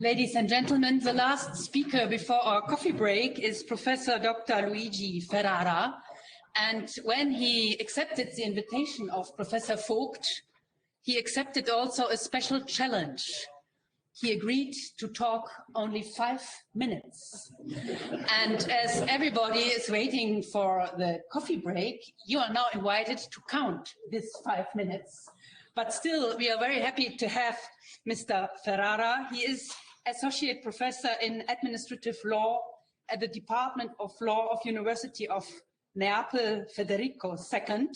Ladies and gentlemen, the last speaker before our coffee break is Professor Dr. Luigi Ferrara. And when he accepted the invitation of Professor Vogt, he accepted also a special challenge. He agreed to talk only 5 minutes. And as everybody is waiting for the coffee break, you are now invited to count this 5 minutes. But still, we are very happy to have Mr. Ferrara. He is Associate Professor in Administrative Law at the Department of Law of University of Neapel, Federico II.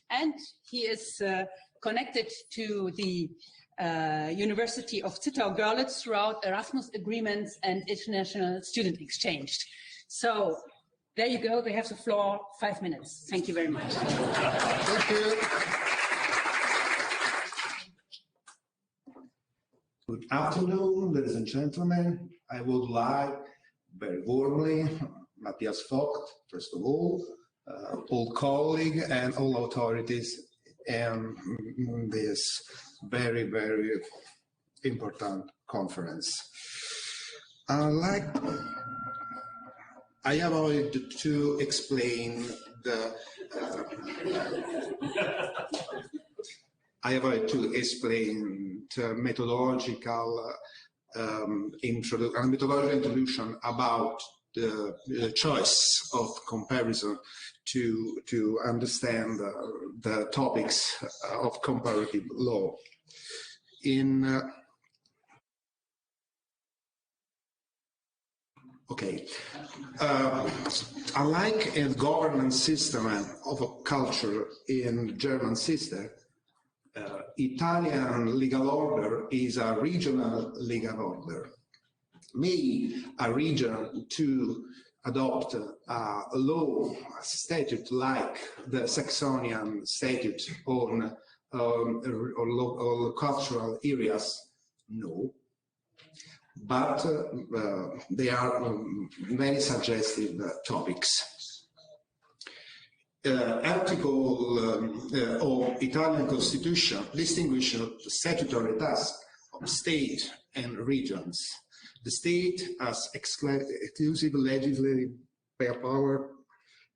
And he is connected to the University of Zittau-Görlitz throughout Erasmus agreements and international student exchange. So there you go. They have the floor. 5 minutes. Thank you very much. Thank you. Good afternoon, ladies and gentlemen. I would like very warmly Matthias Vogt, first of all colleagues and all authorities in this very, very important conference. I avoid to explain the methodological introduction about the choice of comparison to understand the topics of comparative law. Unlike a governance system of a culture in the German system, Italian legal order is a regional legal order. May a region to adopt a law, a statute like the Saxonian statute on cultural areas? No. But there are many suggestive topics. Article of Italian Constitution distinguishes statutory tasks of state and regions. The state has exclusive legislative power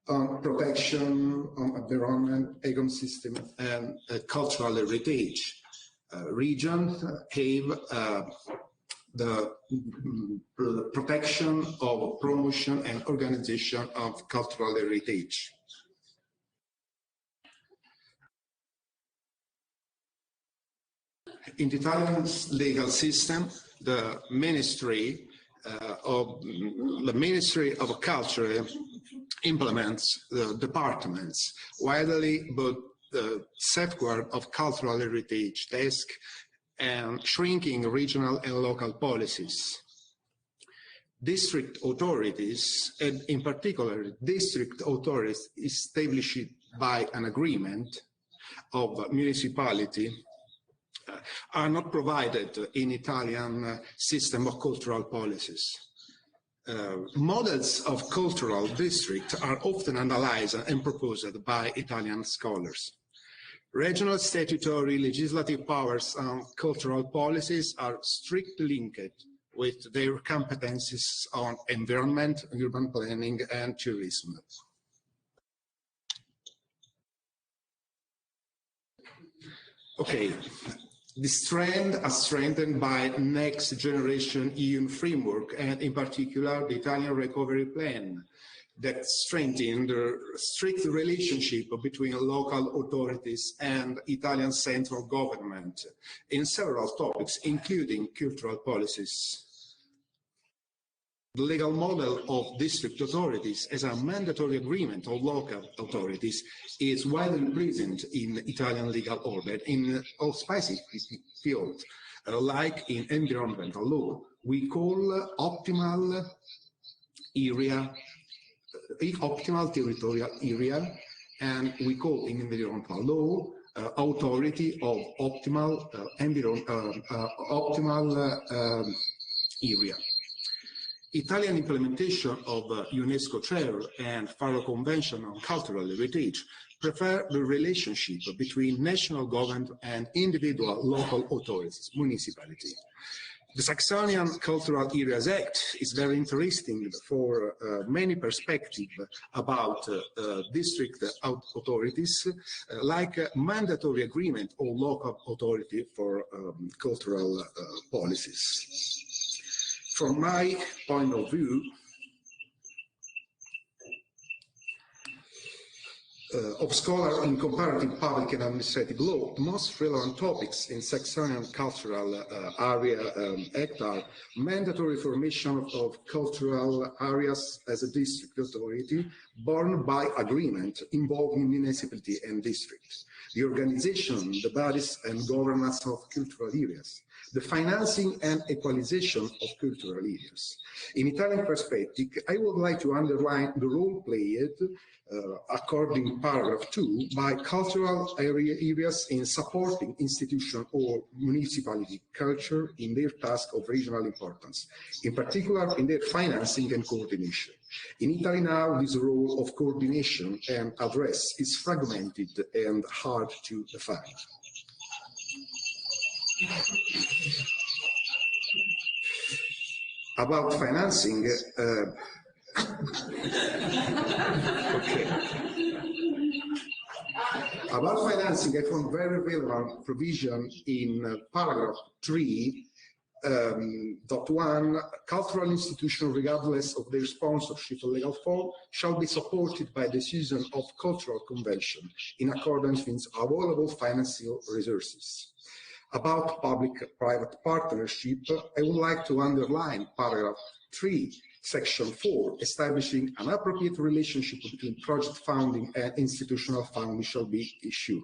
on protection, on environment, ecosystem, and cultural heritage. Regions have the protection of promotion and organization of cultural heritage. In the Italian legal system, the Ministry of Culture implements the departments widely, but the safeguard of cultural heritage desk and shrinking regional and local policies. District authorities, and in particular district authorities established by an agreement of municipality, are not provided in Italian system of cultural policies. Models of cultural district are often analyzed and proposed by Italian scholars. Regional statutory legislative powers on cultural policies are strictly linked with their competencies on environment, urban planning, and tourism. Okay. This trend is strengthened by next generation EU framework and in particular the Italian recovery plan that strengthened the strict relationship between local authorities and Italian central government in several topics, including cultural policies. The legal model of district authorities as a mandatory agreement of local authorities is widely present in Italian legal order in all specific fields, like in environmental law. We call optimal territorial area, and we call in environmental law authority of optimal area. Italian implementation of UNESCO Chair and Faro Convention on Cultural Heritage prefer the relationship between national government and individual local authorities, municipality. The Saxon Cultural Areas Act is very interesting for many perspectives about district authorities, like a mandatory agreement or local authority for cultural policies. From my point of view, of scholar in comparative public and administrative law, the most relevant topics in Saxon Cultural Area Act are mandatory formation of cultural areas as a district authority born by agreement involving municipality and district, the organization, the bodies and governance of cultural areas, the financing and equalization of cultural areas. In Italian perspective, I would like to underline the role played according to paragraph 2, by cultural areas in supporting institution or municipality culture in their task of regional importance, in particular in their financing and coordination. In Italy now, this role of coordination and address is fragmented and hard to define. About financing, okay. About financing, I found very relevant provision in paragraph 3.1, cultural institutions, regardless of their sponsorship or legal form, shall be supported by decision of cultural convention in accordance with available financial resources. About public-private partnership, I would like to underline paragraph 3, section 4, establishing an appropriate relationship between project funding and institutional funding shall be issued.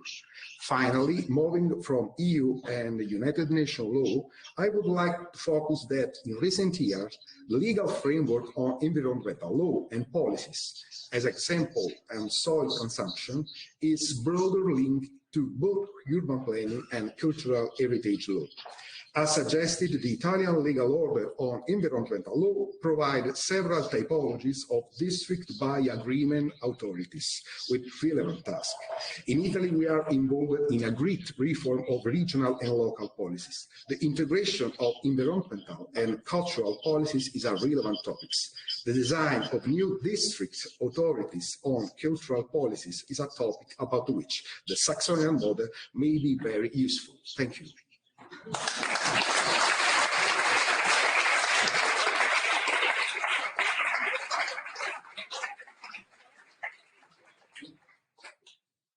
Finally, moving from EU and United Nations law, I would like to focus that in recent years, the legal framework on environmental law and policies, as example and soil consumption, is broader linked to both urban planning and cultural heritage law. As suggested, the Italian legal order on environmental law provides several typologies of district by agreement authorities with relevant tasks. In Italy, we are involved in a great reform of regional and local policies. The integration of environmental and cultural policies is a relevant topic. The design of new district authorities on cultural policies is a topic about which the Saxonian model may be very useful. Thank you.